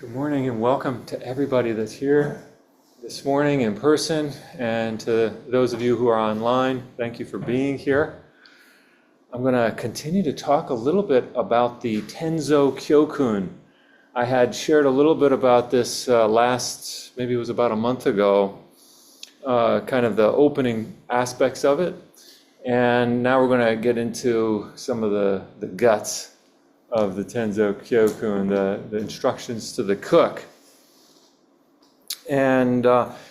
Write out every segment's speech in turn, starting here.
Good morning and welcome to everybody that's here this morning in person, and to those of you who are online, thank you for being here. I'm going to continue to talk a little bit about the Tenzo Kyokun. I had shared a little bit about this maybe it was about a month ago, kind of the opening aspects of it. And now we're going to get into some of the guts of the Tenzo Kyokun, the instructions to the cook. And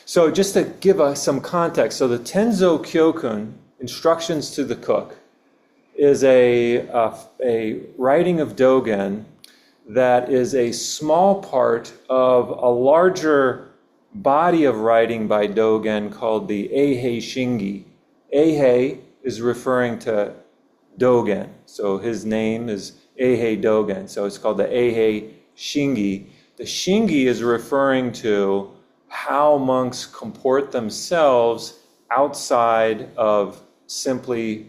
so just to give us some context, so the Tenzo Kyokun, instructions to the cook, is a writing of Dogen that is a small part of a larger body of writing by Dogen called the Eihei Shingi. Eihei is referring to Dogen, so his name is Eihei Dogen, so it's called the Eihei Shingi. The Shingi is referring to how monks comport themselves outside of simply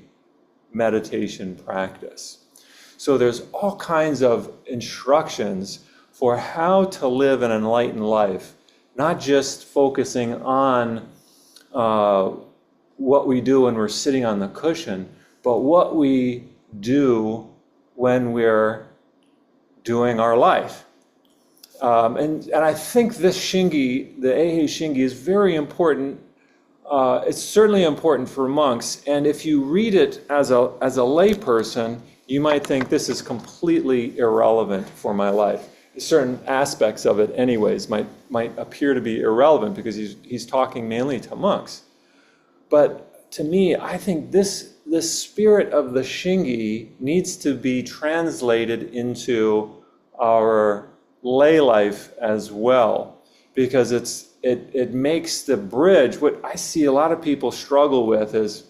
meditation practice. So there's all kinds of instructions for how to live an enlightened life, not just focusing on what we do when we're sitting on the cushion, but what we do when we're doing our life. And I think this Shingi, the Eihei Shingi, is very important. It's certainly important for monks. And if you read it as a layperson, you might think this is completely irrelevant for my life. Certain aspects of it anyways might appear to be irrelevant because he's talking mainly to monks. But to me, I think this spirit of the Shingi needs to be translated into our lay life as well, because it makes the bridge. What I see a lot of people struggle with is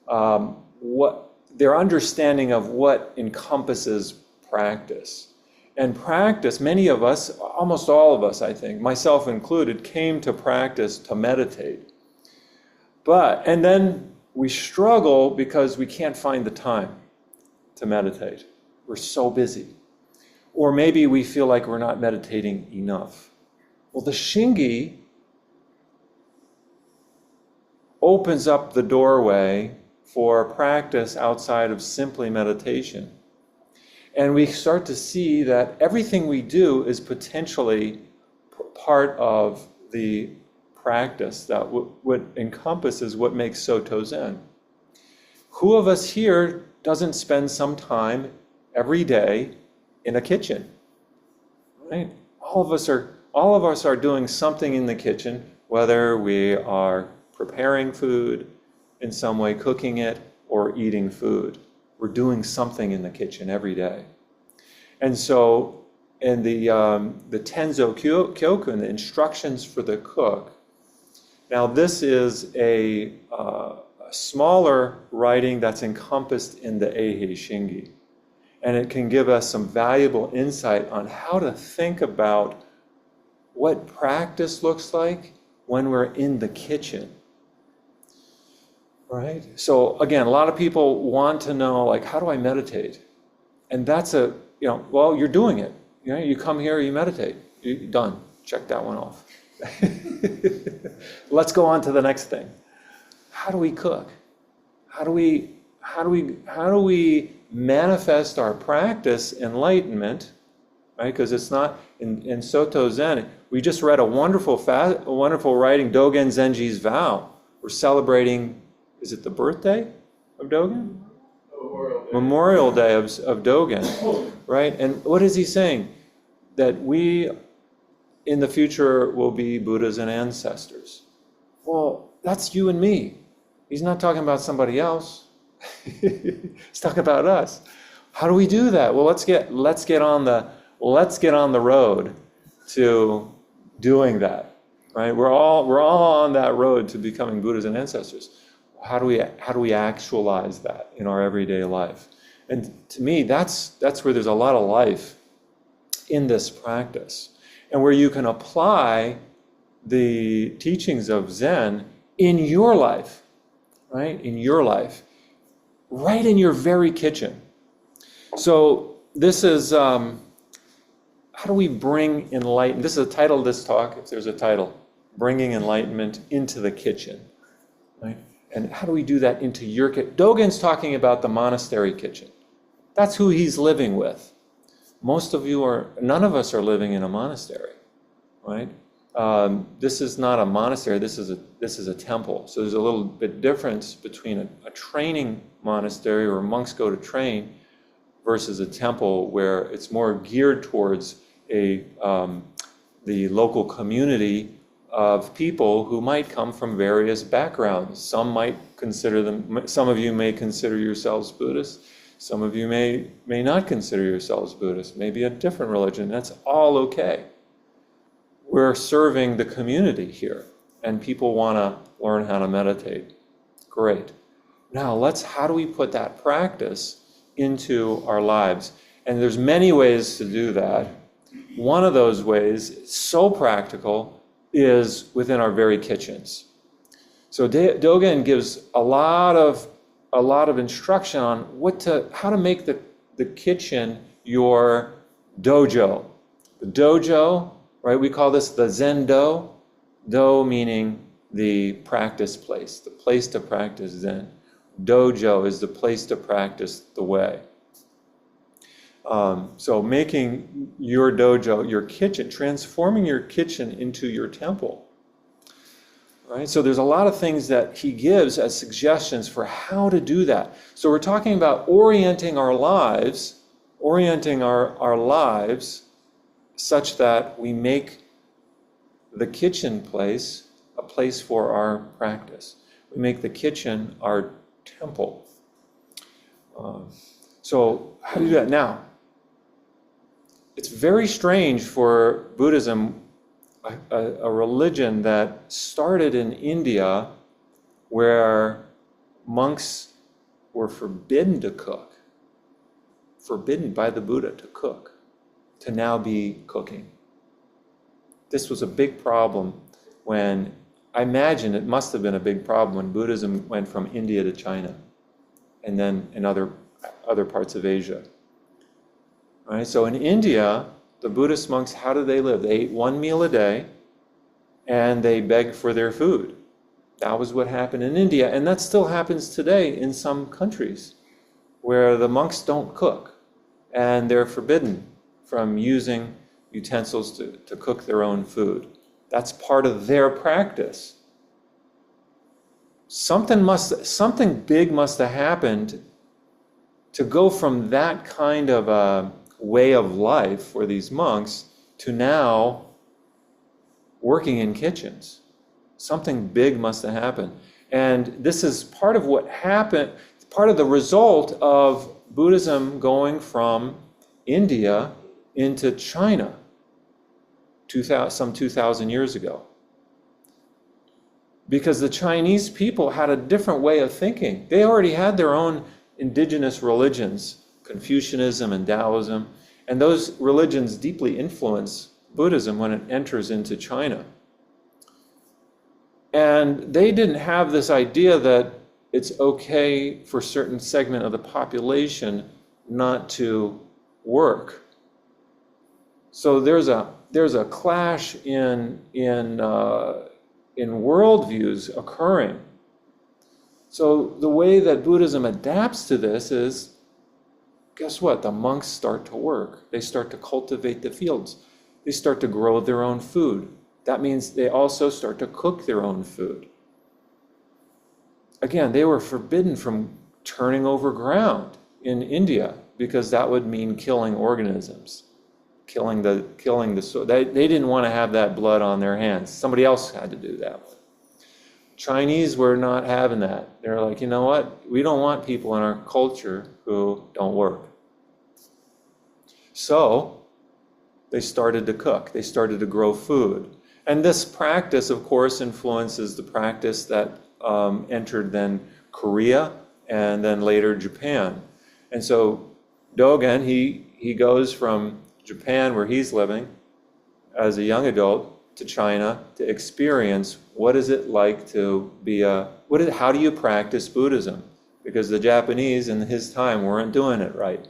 what their understanding of what encompasses practice. And practice, many of us, almost all of us, I think, myself included, came to practice to meditate. And then we struggle because we can't find the time to meditate. We're so busy. Or maybe we feel like we're not meditating enough. Well, the Shingi opens up the doorway for practice outside of simply meditation. And we start to see that everything we do is potentially part of the practice that what encompasses what makes Soto Zen. Who of us here doesn't spend some time every day in a kitchen, right? All of us are doing something in the kitchen, whether we are preparing food in some way, cooking it, or eating food. We're doing something in the kitchen every day. And so in the Tenzo Kyokun, the instructions for the cook, now this is a smaller writing that's encompassed in the Eihei Shingi. And it can give us some valuable insight on how to think about what practice looks like when we're in the kitchen. Right? So again, a lot of people want to know, like, how do I meditate? And that's well, you're doing it. You come here, you meditate. You're done. Check that one off. Let's go on to the next thing. How do we cook? How do we manifest our practice enlightenment, right? Because it's not in Soto Zen. We just read a wonderful writing, Dogen Zenji's vow. We're celebrating, is it the birthday of Dogen? Memorial Day of Dogen, right? And what is he saying? That we in the future will be Buddhas and ancestors. Well, that's you and me. He's not talking about somebody else. He's talking about us. How do we do that? Well, let's get on the road to doing that. Right? We're all on that road to becoming Buddhas and ancestors. How do we actualize that in our everyday life? And to me, that's where there's a lot of life in this practice, and where you can apply the teachings of Zen in your life, right? In your life, right in your very kitchen. So this is how do we bring enlightenment? This is the title of this talk, if there's a title, Bringing Enlightenment into the Kitchen, right? And how do we do that into your kitchen? Dogen's talking about the monastery kitchen. That's who he's living with. None of us are living in a monastery, right? This is not a monastery, this is a temple. So there's a little bit difference between a training monastery where monks go to train versus a temple where it's more geared towards the local community of people who might come from various backgrounds. Some of you may consider yourselves Buddhists. Some of you may not consider yourselves Buddhists, maybe a different religion. That's all okay. We're serving the community here, and people want to learn how to meditate. Great. Now, how do we put that practice into our lives? And there's many ways to do that. One of those ways, so practical, is within our very kitchens. So Dogen gives a lot of instruction on how to make the kitchen your dojo. The dojo, right? We call this the Zen Do. Do meaning the practice place, the place to practice Zen. Dojo is the place to practice the way. So making your dojo your kitchen, transforming your kitchen into your temple. Right? So there's a lot of things that he gives as suggestions for how to do that. So we're talking about orienting our lives such that we make the kitchen place a place for our practice. We make the kitchen our temple. So how do you do that? Now, it's very strange for Buddhism, a religion that started in India where monks were forbidden to cook, forbidden by the Buddha to cook, to now be cooking. This was a big problem I imagine it must have been a big problem when Buddhism went from India to China and then in other parts of Asia. All right, so in India, the Buddhist monks, how did they live? They ate one meal a day and they begged for their food. That was what happened in India, and that still happens today in some countries where the monks don't cook and they're forbidden from using utensils to cook their own food. That's part of their practice. Something big must have happened to go from that kind of a way of life for these monks to now working in kitchens. Something big must have happened. And this is part of what happened, part of the result of Buddhism going from India into China some 2,000 years ago. Because the Chinese people had a different way of thinking. They already had their own indigenous religions, Confucianism and Taoism, and those religions deeply influence Buddhism when it enters into China. And they didn't have this idea that it's okay for a certain segment of the population not to work. So there's a clash in worldviews occurring. So the way that Buddhism adapts to this is, guess what? The monks start to work. They start to cultivate the fields. They start to grow their own food. That means they also start to cook their own food. Again, they were forbidden from turning over ground in India because that would mean killing organisms, killing the soil. They didn't want to have that blood on their hands. Somebody else had to do that. Chinese were not having that. They're like, you know what? We don't want people in our culture who don't work. So they started to cook. They started to grow food. And this practice, of course, influences the practice that entered then Korea and then later Japan. And so Dogen, he goes from Japan, where he's living as a young adult, to China to experience what is it like to be how do you practice Buddhism? Because the Japanese in his time weren't doing it right.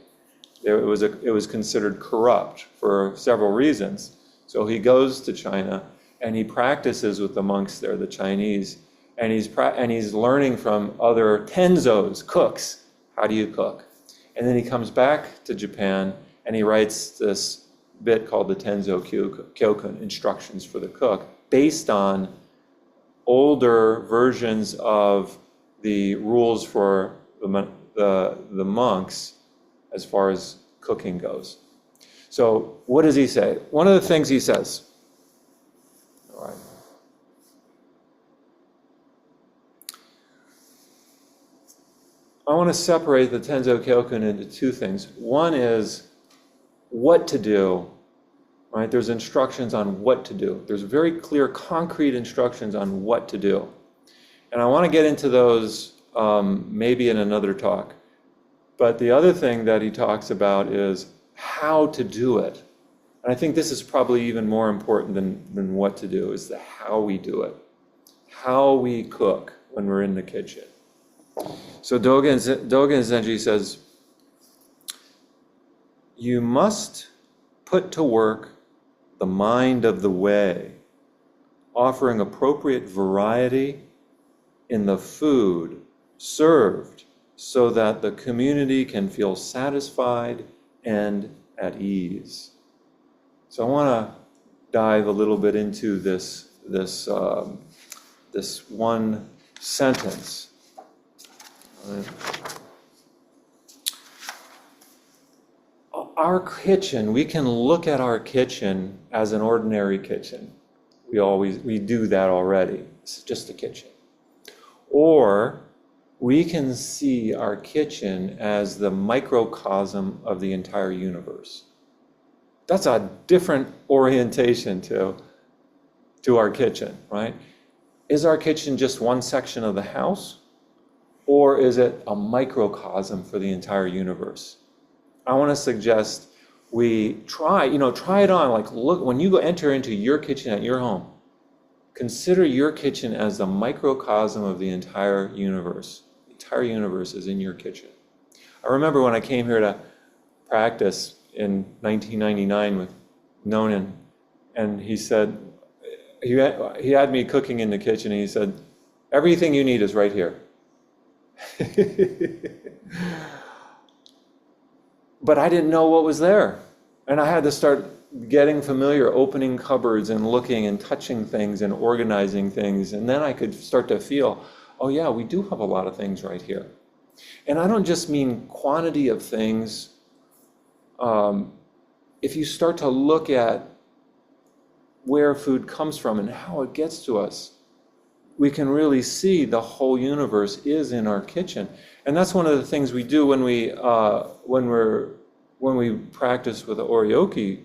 It was considered corrupt for several reasons. So he goes to China and he practices with the monks there, the Chinese, and he's learning from other Tenzos, cooks. How do you cook? And then he comes back to Japan and he writes this bit called the Tenzo Kyokun, Instructions for the Cook, based on older versions of the rules for the monks as far as cooking goes. So what does he say? One of the things he says, all right. I want to separate the Tenzo Kyokun into two things. One is what to do, right? There's instructions on what to do. There's very clear, concrete instructions on what to do. And I want to get into those maybe in another talk. But the other thing that he talks about is how to do it. And I think this is probably even more important than what to do, is the how we do it. How we cook when we're in the kitchen. So Dogen Zenji says, you must put to work the mind of the way, offering appropriate variety in the food served so that the community can feel satisfied and at ease. So I want to dive a little bit into this one sentence. Our kitchen, we can look at our kitchen as an ordinary kitchen. We do that already. It's just a kitchen. Or we can see our kitchen as the microcosm of the entire universe. That's a different orientation to our kitchen, right? Is our kitchen just one section of the house? Or is it a microcosm for the entire universe? I want to suggest we try it on. Like, look, when you enter into your kitchen at your home, consider your kitchen as the microcosm of the entire universe. The entire universe is in your kitchen. I remember when I came here to practice in 1999 with Nonan, and he said, he had me cooking in the kitchen, and he said, everything you need is right here. But I didn't know what was there. And I had to start getting familiar, opening cupboards and looking and touching things and organizing things. And then I could start to feel, oh yeah, we do have a lot of things right here. And I don't just mean quantity of things. If you start to look at where food comes from and how it gets to us, we can really see the whole universe is in our kitchen. And that's one of the things we do when we practice with the oryoki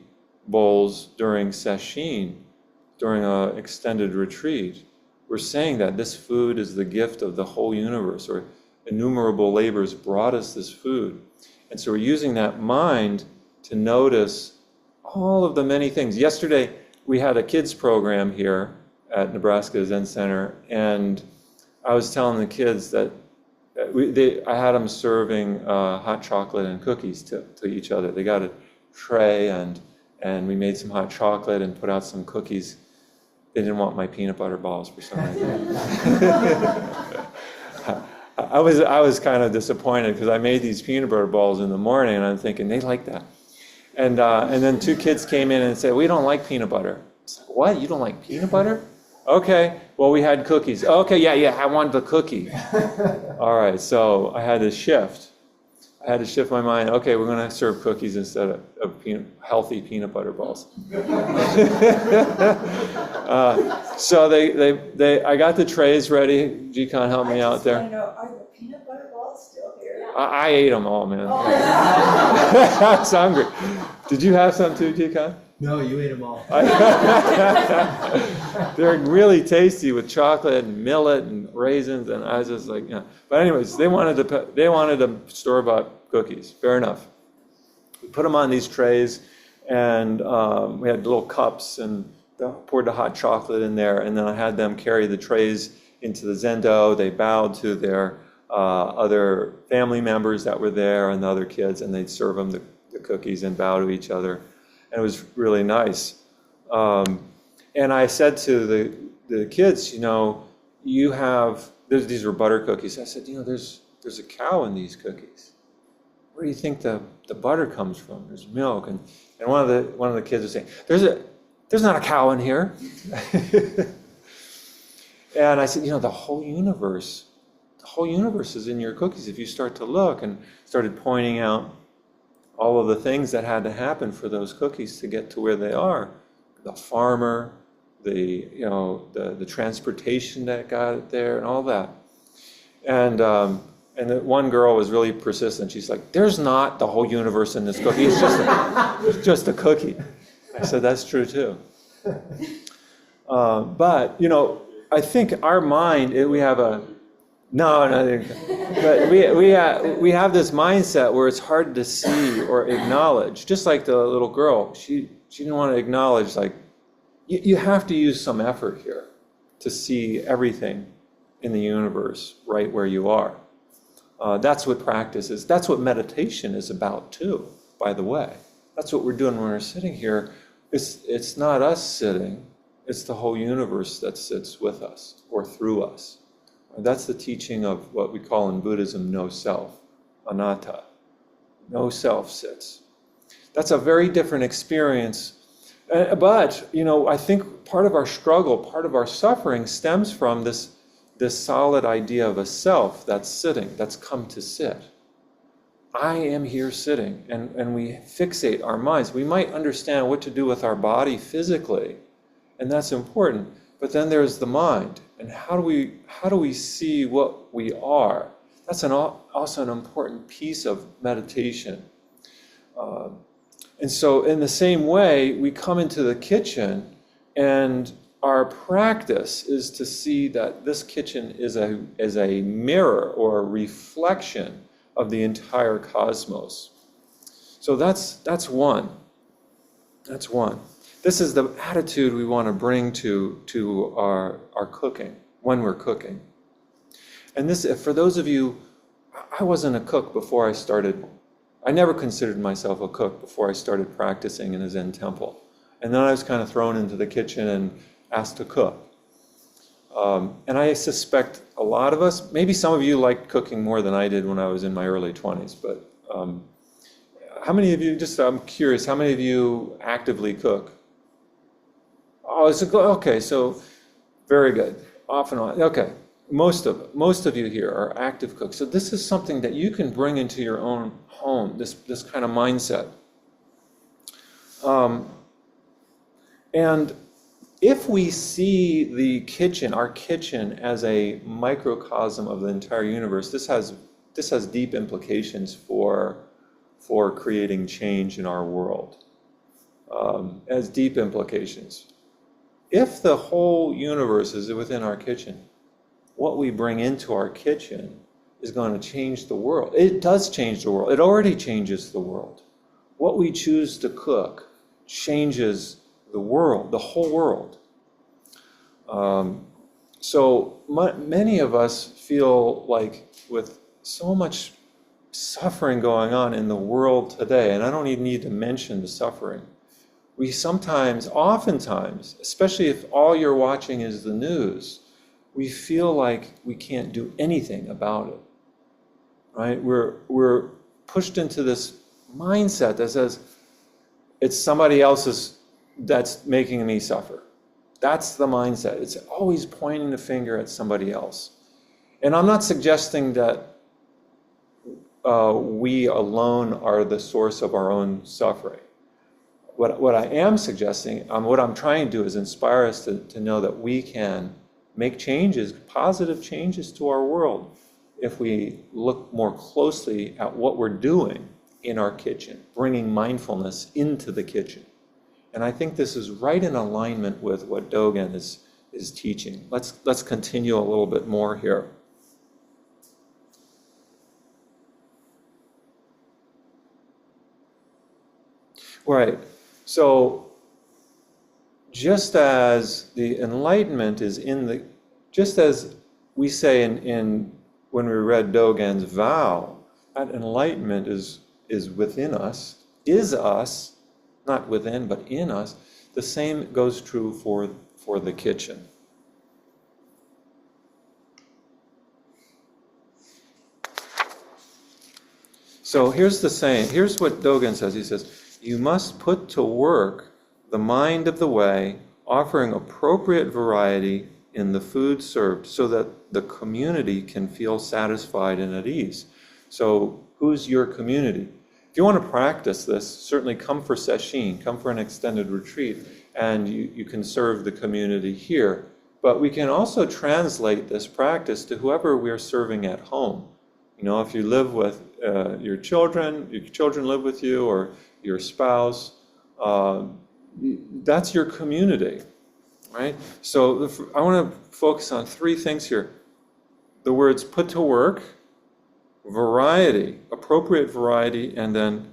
bowls during sesshin, during an extended retreat. We're saying that this food is the gift of the whole universe, or innumerable labors brought us this food. And so we're using that mind to notice all of the many things. Yesterday, we had a kids program here at Nebraska Zen Center, and I was telling the kids that I had them serving hot chocolate and cookies to each other. They got a tray, and we made some hot chocolate and put out some cookies. They didn't want my peanut butter balls for some reason. I was kind of disappointed because I made these peanut butter balls in the morning, and I'm thinking they like that. And then two kids came in and said, "We don't like peanut butter." It's like, "What? You don't like peanut butter?" Okay, well, we had cookies. Okay, yeah, I wanted the cookie. All right, so I had to shift. I had to shift my mind. Okay, we're going to serve cookies instead of healthy peanut butter balls. So I got the trays ready. G-Con helped me out there. I know, are the peanut butter balls still here? I ate them all, man. I was hungry. Did you have some too, G-Con? No, you ate them all. They're really tasty with chocolate and millet and raisins, and I was just like, yeah. But anyways, they wanted to store-bought cookies. Fair enough. We put them on these trays, and we had little cups, and poured the hot chocolate in there, and then I had them carry the trays into the zendo. They bowed to their other family members that were there and the other kids, and they'd serve them the the cookies and bow to each other. And it was really nice. And I said to the kids, you have, these were butter cookies. I said, there's a cow in these cookies. Where do you think the butter comes from? There's milk. And one of the kids was saying, there's not a cow in here. And I said, the whole universe is in your cookies. If you start to look, and started pointing out all of the things that had to happen for those cookies to get to where they are. The farmer, the transportation that got it there, and all that. And the one girl was really persistent. She's like, "There's not the whole universe in this cookie. It's just a cookie." I said, "That's true too." But I think our mind, we have a but we have this mindset where it's hard to see or acknowledge. Just like the little girl, she didn't want to acknowledge, like, you have to use some effort here to see everything in the universe right where you are. That's what practice is. That's what meditation is about too, by the way. That's what we're doing when we're sitting here. It's not us sitting, it's the whole universe that sits with us or through us. That's the teaching of what we call in Buddhism no self, anatta. No self sits. That's a very different experience. But, I think part of our struggle, part of our suffering stems from this solid idea of a self that's sitting, that's come to sit. I am here sitting, and we fixate our minds. We might understand what to do with our body physically, and that's important. But then there's the mind, and how do we see what we are? That's also an important piece of meditation. And so in the same way, we come into the kitchen, and our practice is to see that this kitchen is a mirror or a reflection of the entire cosmos. So that's one. That's one. This is the attitude we want to bring to our cooking, when we're cooking. And this, for those of you, I wasn't a cook before I started. I never considered myself a cook before I started practicing in a Zen temple. And then I was kind of thrown into the kitchen and asked to cook. And I suspect a lot of us, maybe some of you liked cooking more than I did when I was in my early 20s, but how many of you, I'm curious, how many of you actively cook? Oh, okay, so very good. Off and on. Okay, most of you here are active cooks. So this is something that you can bring into your own home, this kind of mindset. And if we see the kitchen, our kitchen, as a microcosm of the entire universe, this has deep implications for creating change in our world. Has deep implications. If the whole universe is within our kitchen, what we bring into our kitchen is going to change the world. It does change the world. It already changes the world. What we choose to cook changes the world, the whole world. So many of us feel like, with so much suffering going on in the world today, and I don't even need to mention the suffering, we oftentimes, especially if all you're watching is the news, we feel like we can't do anything about it, right? We're pushed into this mindset that says, it's somebody else's that's making me suffer. That's the mindset. It's always pointing the finger at somebody else. And I'm not suggesting that we alone are the source of our own suffering. What I am suggesting, what I'm trying to do, is inspire us to know that we can make changes, positive changes to our world, if we look more closely at what we're doing in our kitchen, bringing mindfulness into the kitchen. And I think this is right in alignment with what Dogen is teaching. Let's continue a little bit more here. Right. So just as the Enlightenment is just as we say in when we read Dogen's vow, that enlightenment is within us, is us, not within, but in us, the same goes true for the kitchen. So here's the saying, here's what Dogen says. He says, you must put to work the mind of the way, offering appropriate variety in the food served so that the community can feel satisfied and at ease. So who's your community? If you want to practice this, certainly come for sesshin, come for an extended retreat, and you can serve the community here. But we can also translate this practice to whoever we're serving at home. You know, if you live with your children live with you, or your spouse, that's your community, right? So I want to focus on three things here. The words put to work, variety, appropriate variety, and then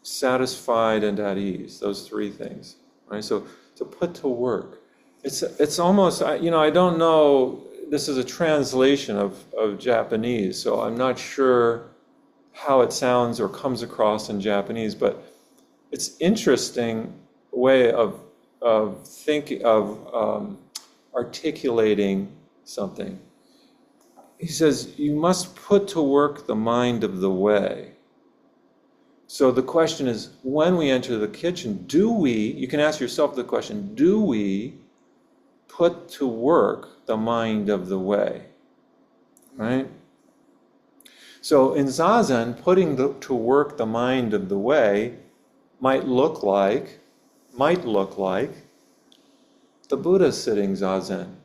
satisfied and at ease. Those three things, right? So to put to work, it's almost, you know, I don't know. This is a translation of Japanese, so I'm not sure how it sounds or comes across in Japanese, but it's interesting way of thinking of articulating something. He says, you must put to work the mind of the way. So the question is, when we enter the kitchen, you can ask yourself the question, do we put to work the mind of the way, right? So in Zazen, putting to work the mind of the way might look like the Buddha sitting Zazen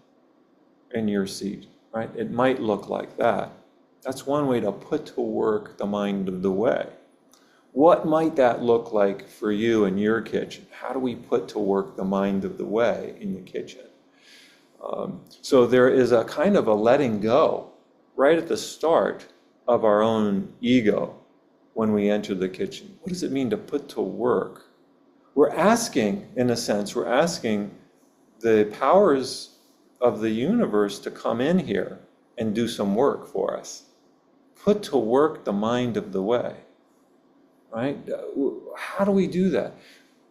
in your seat, right? It might look like that. That's one way to put to work the mind of the way. What might that look like for you in your kitchen? How do we put to work the mind of the way in the kitchen? So there is a kind of a letting go right at the start of our own ego when we enter the kitchen. What does it mean to put to work? We're asking, in a sense, the powers of the universe to come in here and do some work for us. Put to work the mind of the way, right? How do we do that?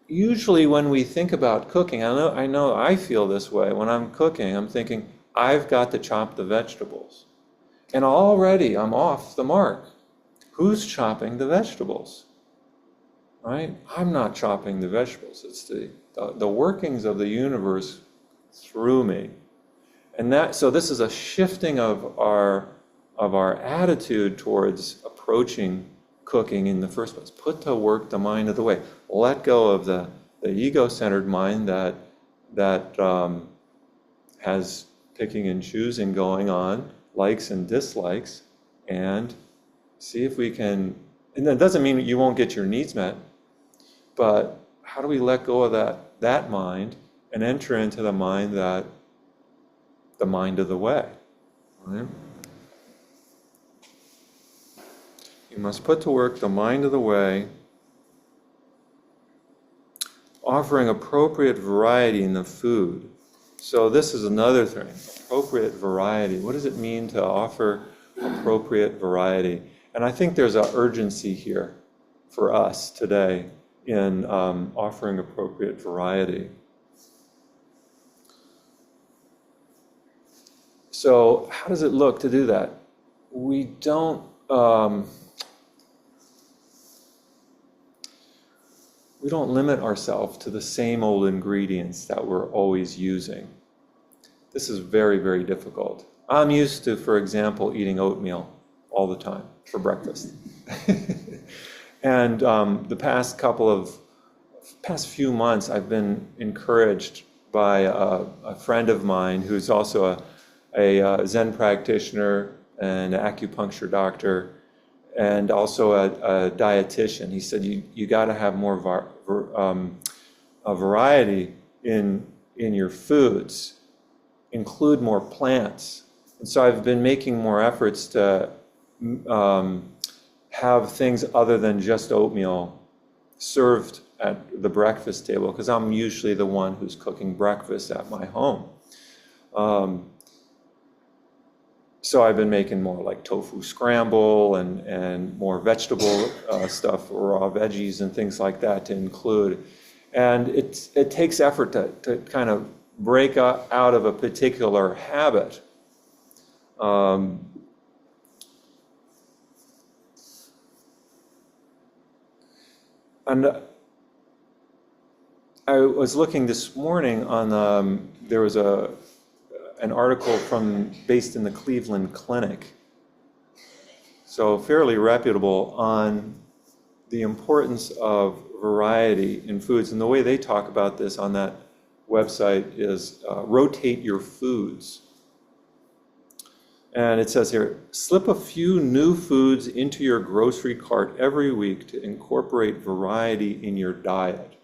Usually when we think about cooking, I know I feel this way. When I'm cooking, I'm thinking, I've got to chop the vegetables. And already I'm off the mark. Who's chopping the vegetables? Right? I'm not chopping the vegetables. It's the workings of the universe through me. And so this is a shifting of our attitude towards approaching cooking in the first place. Put to work the mind of the way. Let go of the ego-centered mind that has picking and choosing going on, likes and dislikes, and see if we can, and that doesn't mean you won't get your needs met, but how do we let go of that mind and enter into the mind of the way, right? You must put to work the mind of the way, offering appropriate variety in the food. So this is another thing, appropriate variety. What does it mean to offer appropriate variety? And I think there's an urgency here for us today in offering appropriate variety. So how does it look to do that? We don't limit ourselves to the same old ingredients that we're always using. This is very, very difficult. I'm used to, for example, eating oatmeal all the time for breakfast. And the past few months, I've been encouraged by a friend of mine who's also a Zen practitioner and an acupuncture doctor, and also a dietitian. He said, you got to have more a variety in your foods, include more plants. And so I've been making more efforts to have things other than just oatmeal served at the breakfast table, because I'm usually the one who's cooking breakfast at my home. So I've been making more like tofu scramble and more vegetable stuff, raw veggies and things like that to include. And it takes effort to kind of break out of a particular habit. And I was looking this morning on there was an article based in the Cleveland Clinic, so fairly reputable, on the importance of variety in foods. And the way they talk about this on that website is rotate your foods. And it says here, slip a few new foods into your grocery cart every week to incorporate variety in your diet.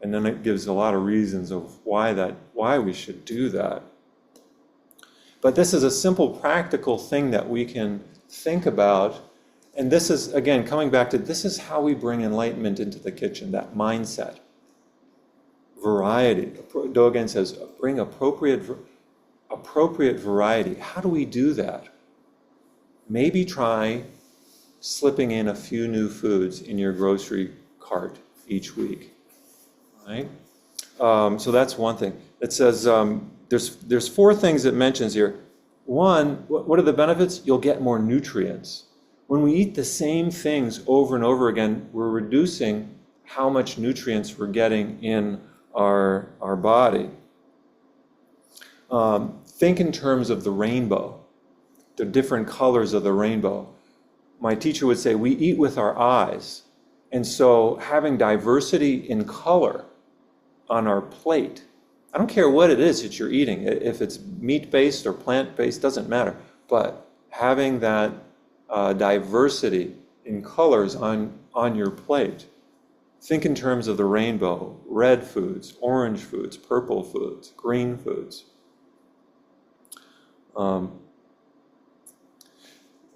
And then it gives a lot of reasons of why we should do that. But this is a simple, practical thing that we can think about. And this is, again, coming back to, this is how we bring enlightenment into the kitchen, that mindset. Variety. Dogen says, bring appropriate variety. How do we do that? Maybe try slipping in a few new foods in your grocery cart each week, right? So that's one thing. It says there's 4 things it mentions here. One, what are the benefits? You'll get more nutrients. When we eat the same things over and over again, we're reducing how much nutrients we're getting in our body. Think in terms of the rainbow, the different colors of the rainbow. My teacher would say, we eat with our eyes. And so having diversity in color on our plate, I don't care what it is that you're eating, if it's meat-based or plant-based, doesn't matter. But having that diversity in colors on your plate. Think in terms of the rainbow, red foods, orange foods, purple foods, green foods.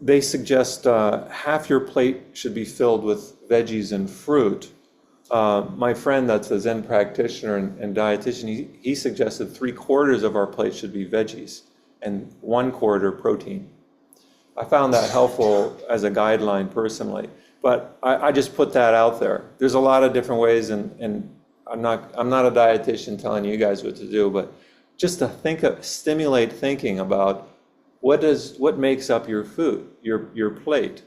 They suggest half your plate should be filled with veggies and fruit. My friend that's a Zen practitioner and dietitian, he suggested 3/4 of our plate should be veggies and 1/4 protein. I found that helpful as a guideline personally, but I just put that out there. There's a lot of different ways, and I'm not a dietitian telling you guys what to do, but just to stimulate thinking about what makes up your food, your plate.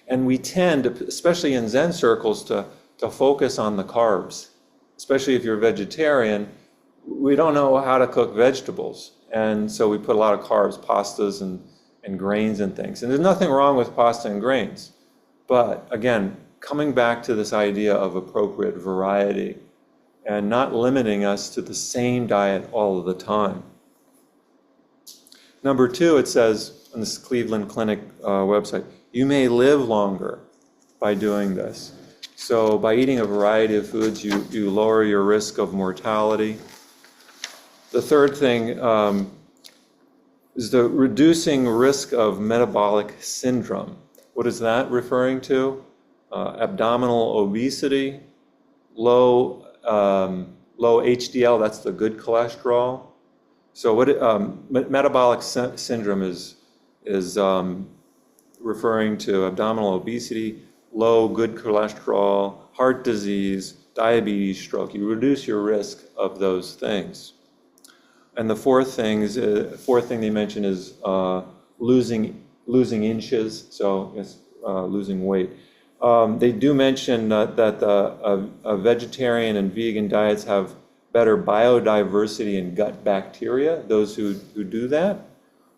And we tend, especially in Zen circles, to focus on the carbs. Especially if you're a vegetarian, we don't know how to cook vegetables. And so we put a lot of carbs, pastas and grains and things. And there's nothing wrong with pasta and grains. But again, coming back to this idea of appropriate variety and not limiting us to the same diet all of the time. Number 2, it says on this Cleveland Clinic website, you may live longer by doing this. So by eating a variety of foods, you lower your risk of mortality. The third thing is the reducing risk of metabolic syndrome. What is that referring to? Abdominal obesity, low HDL, that's the good cholesterol. So metabolic syndrome is referring to abdominal obesity, low good cholesterol, heart disease, diabetes, stroke. You reduce your risk of those things. And the fourth thing they mention is losing inches, so it's losing weight. They do mention that vegetarian and vegan diets have better biodiversity in gut bacteria, those who do that.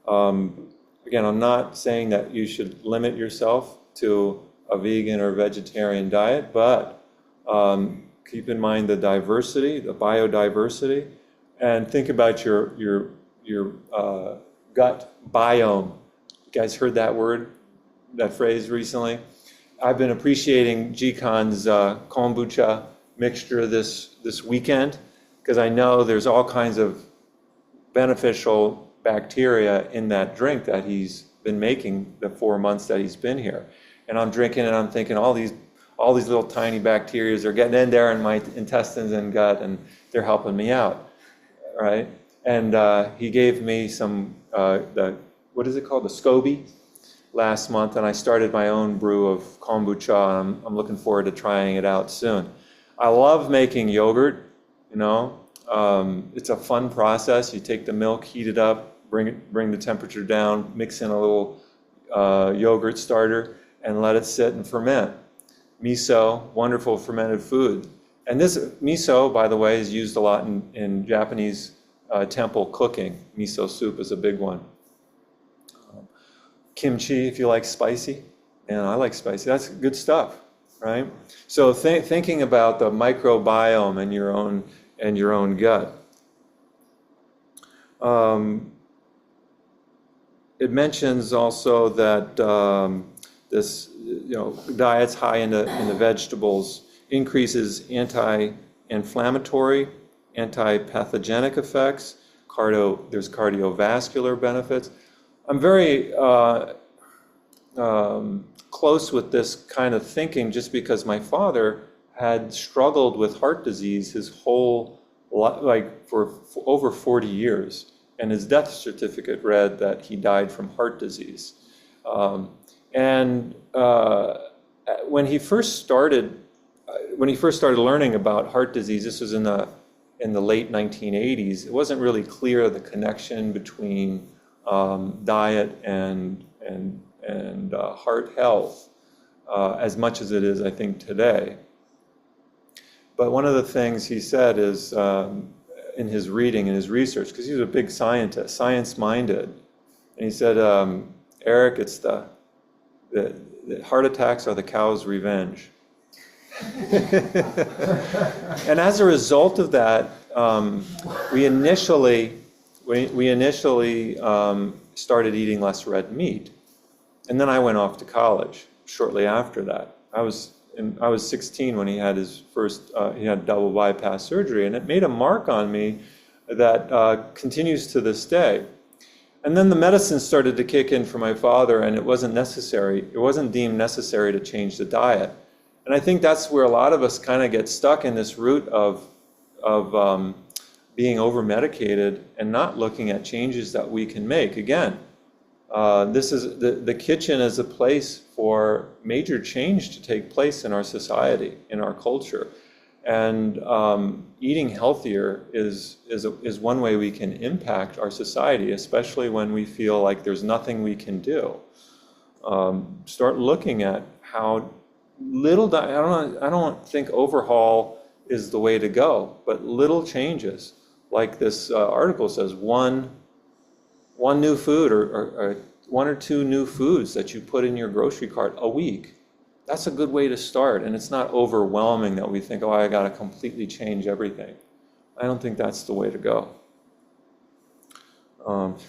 Again, I'm not saying that you should limit yourself to a vegan or vegetarian diet, but keep in mind the diversity, the biodiversity, and think about your gut biome. You guys heard that phrase recently? I've been appreciating Jikan's kombucha mixture this weekend, because I know there's all kinds of beneficial bacteria in that drink that he's been making the 4 months that he's been here. And I'm drinking and I'm thinking all these little tiny bacteria are getting in there in my intestines and gut, and they're helping me out, right? And he gave me some the what is it called? The SCOBY last month, and I started my own brew of kombucha, and I'm looking forward to trying it out soon. I love making yogurt, you know. It's a fun process. You take the milk, heat it up, bring the temperature down, mix in a little yogurt starter, and let it sit and ferment. Miso, wonderful fermented food. And this miso, by the way, is used a lot in Japanese temple cooking. Miso soup is a big one. Kimchi, if you like spicy. And I like spicy. That's good stuff, right? So thinking about the microbiome and your own gut. It mentions also that this, diets high in the vegetables increases anti-inflammatory, anti-pathogenic effects. There's cardiovascular benefits. I'm very close with this kind of thinking just because my father had struggled with heart disease his whole life, for over 40 years. And his death certificate read that he died from heart disease. When he first started learning about heart disease, this was in the late 1980s. It wasn't really clear the connection between diet and heart health as much as it is, I think, today. But one of the things he said is in his reading and his research, because he was a big scientist, science-minded, and he said, Eric, it's the heart attacks are the cow's revenge. And as a result of that, we initially started eating less red meat. And then I went off to college shortly after that. I was 16 when he had his first, he had double bypass surgery, and it made a mark on me that continues to this day. And then the medicine started to kick in for my father, and it wasn't deemed necessary to change the diet. And I think that's where a lot of us kind of get stuck in this route of being over-medicated and not looking at changes that we can make. Again, this is the kitchen is a place for major change to take place in our society, in our culture. And eating healthier is one way we can impact our society, especially when we feel like there's nothing we can do. Start looking at how little, I don't think overhaul is the way to go, but little changes, like this article says, one new food or one or two new foods that you put in your grocery cart a week. That's a good way to start, and it's not overwhelming that we think, I got to completely change everything. I don't think that's the way to go.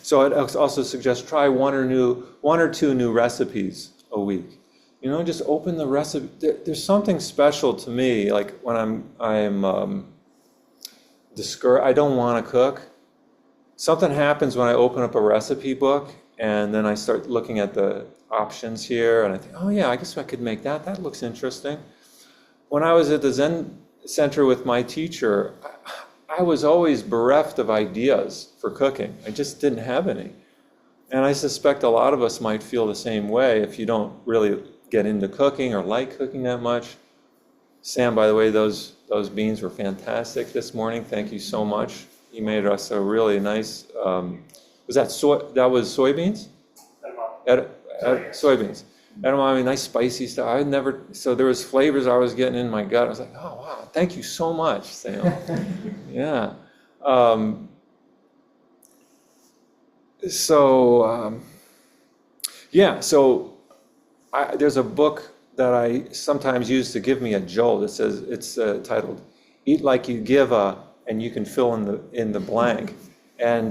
So I'd also suggest try one or two new recipes a week. Just open the recipe. There's something special to me, like when I'm discouraged, I don't want to cook. Something happens when I open up a recipe book, and then I start looking at the options here, and I think, I guess I could make that. That looks interesting. When I was at the Zen Center with my teacher, I was always bereft of ideas for cooking. I just didn't have any. And I suspect a lot of us might feel the same way if you don't really get into cooking or like cooking that much. Sam, by the way, those beans were fantastic this morning. Thank you so much. You made us a really nice, that was soybeans? Soybeans. Edamame, nice spicy stuff. So there was flavors I was getting in my gut. I was like, oh wow, thank you so much, Sam. Yeah. There's a book that I sometimes use to give me a jolt. It's titled "Eat Like You Give a," and you can fill in the blank. And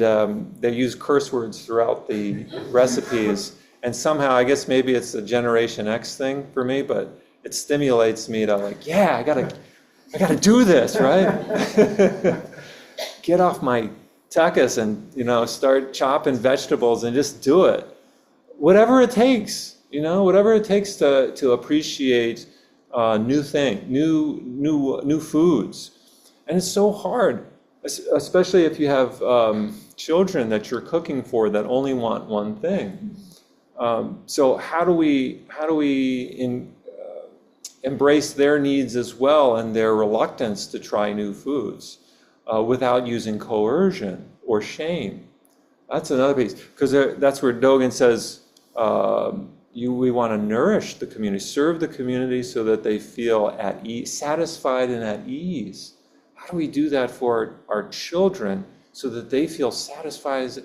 they use curse words throughout the recipes. And somehow, I guess maybe it's a Generation X thing for me, but it stimulates me to I gotta do this, right? Get off my tuchus and start chopping vegetables and just do it. Whatever it takes, to appreciate new foods. And it's so hard. Especially if you have children that you're cooking for that only want one thing. So how do we embrace their needs as well and their reluctance to try new foods without using coercion or shame? That's another piece, because that's where Dogen says we want to nourish the community, serve the community so that they feel at ease, satisfied and at ease. How do we do that for our children so that they feel satisfied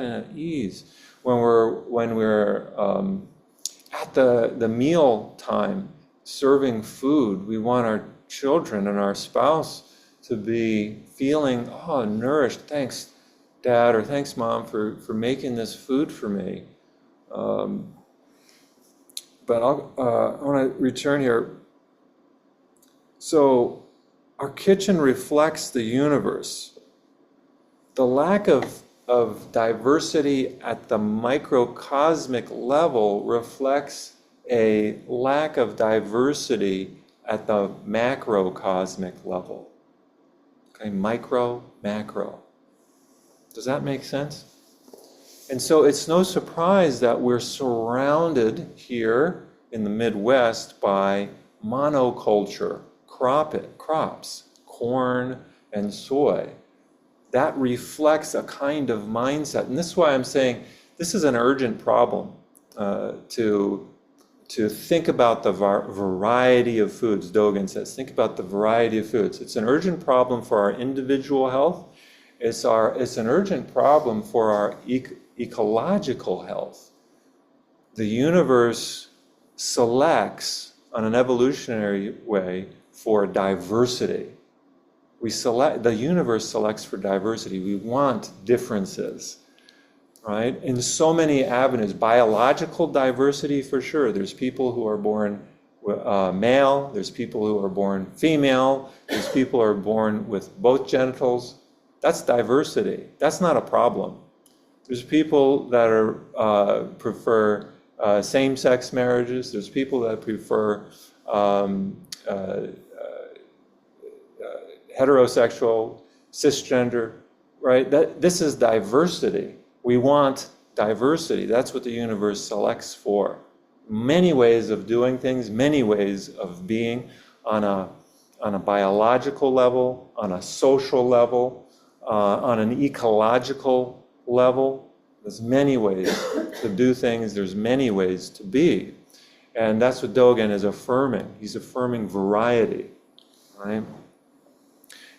and at ease when we're at the meal time serving food? We want our children and our spouse to be feeling, oh, nourished. Thanks, Dad, or thanks, Mom, for making this food for me. But I want to return here. So our kitchen reflects the universe. The lack of diversity at the microcosmic level reflects a lack of diversity at the macrocosmic level. Okay, micro, macro. Does that make sense? And so it's no surprise that we're surrounded here in the Midwest by monoculture, crops, corn and soy. That reflects a kind of mindset. And this is why I'm saying this is an urgent problem to think about the variety of foods. Dogen says, think about the variety of foods. It's an urgent problem for our individual health. It's an urgent problem for our ecological health. The universe selects, on an evolutionary way, for diversity. The universe selects for diversity. We want differences, right? In so many avenues. Biological diversity, for sure. There's people who are born male. There's people who are born female. There's people who are born with both genitals. That's diversity. That's not a problem. There's people that prefer same-sex marriages. There's people that prefer heterosexual, cisgender, right? This is diversity. We want diversity. That's what the universe selects for. Many ways of doing things, many ways of being on a biological level, on a social level, on an ecological level. There's many ways to do things. There's many ways to be. And that's what Dogen is affirming. He's affirming variety, right?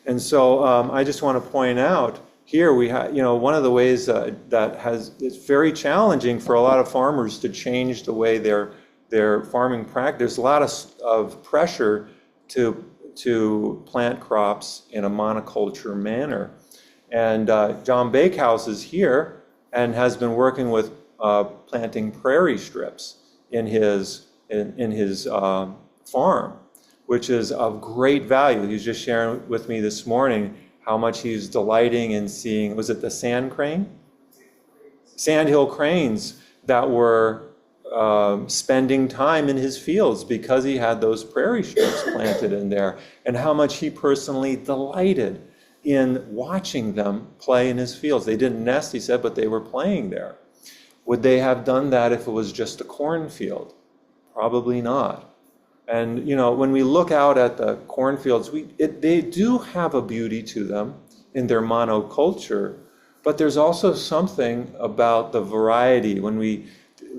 And so I just want to point out here we have, one of the ways it's very challenging for a lot of farmers to change the way their farming practice. There's a lot of pressure to plant crops in a monoculture manner. And John Bakehouse is here and has been working with planting prairie strips in his farm, which is of great value. He was just sharing with me this morning how much he's delighting in seeing, was it the sandhill cranes that were spending time in his fields because he had those prairie strips planted in there, and how much he personally delighted in watching them play in his fields. They didn't nest, he said, but they were playing there. Would they have done that if it was just a cornfield? Probably not. And when we look out at the cornfields, they do have a beauty to them in their monoculture, but there's also something about the variety.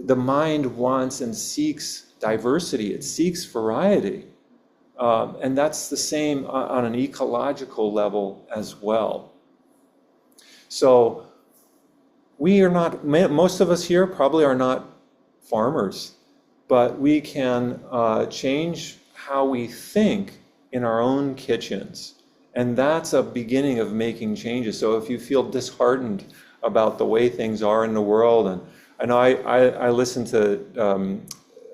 The mind wants and seeks diversity, it seeks variety. And that's the same on an ecological level as well. So we are not, most of us here probably are not farmers, but we can change how we think in our own kitchens. And that's a beginning of making changes. So if you feel disheartened about the way things are in the world, and I know I listened to,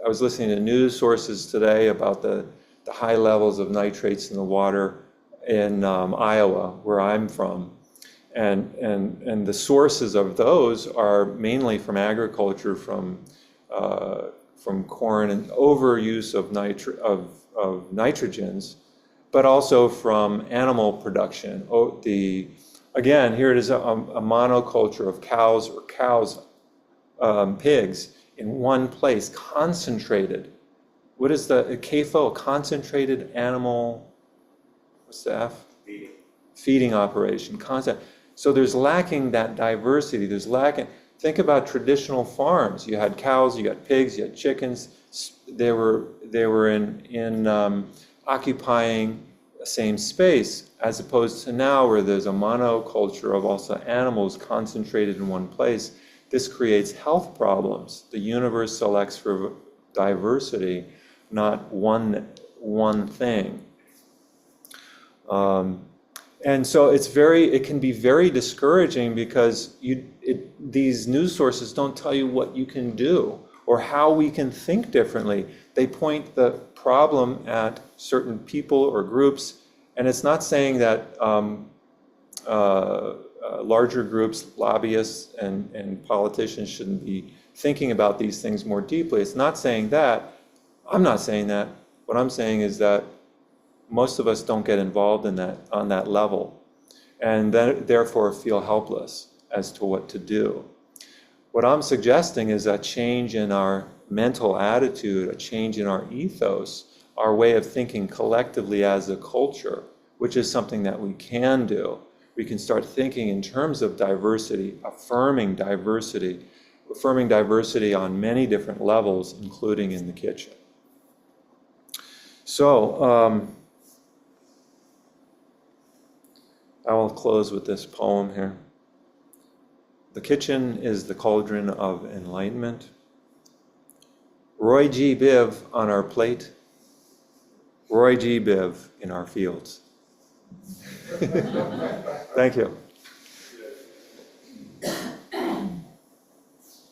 I was listening to news sources today about the high levels of nitrates in the water in Iowa, where I'm from. And the sources of those are mainly from agriculture, from corn and overuse of nitrogens. but also from animal production. Again, here it is a monoculture of cows or pigs in one place, concentrated. What is the CAFO? A concentrated animal, what's the F? Feeding operation. So there's lacking that diversity. Think about traditional farms. You had cows, you got pigs, you had chickens. They were in occupying the same space, as opposed to now where there's a monoculture of also animals concentrated in one place. This creates health problems. The universe selects for diversity, not one thing. And so it can be very discouraging because these news sources don't tell you what you can do or how we can think differently. They point the problem at certain people or groups, and it's not saying that larger groups, lobbyists and politicians shouldn't be thinking about these things more deeply. It's not saying that. I'm not saying that. What I'm saying is that most of us don't get involved in that on that level, and therefore feel helpless as to what to do. What I'm suggesting is a change in our mental attitude, a change in our ethos, our way of thinking collectively as a culture, which is something that we can do. We can start thinking in terms of diversity, affirming diversity on many different levels, including in the kitchen. So, I will close with this poem here. The kitchen is the cauldron of enlightenment. Roy G. Biv on our plate. Roy G. Biv in our fields. Thank you.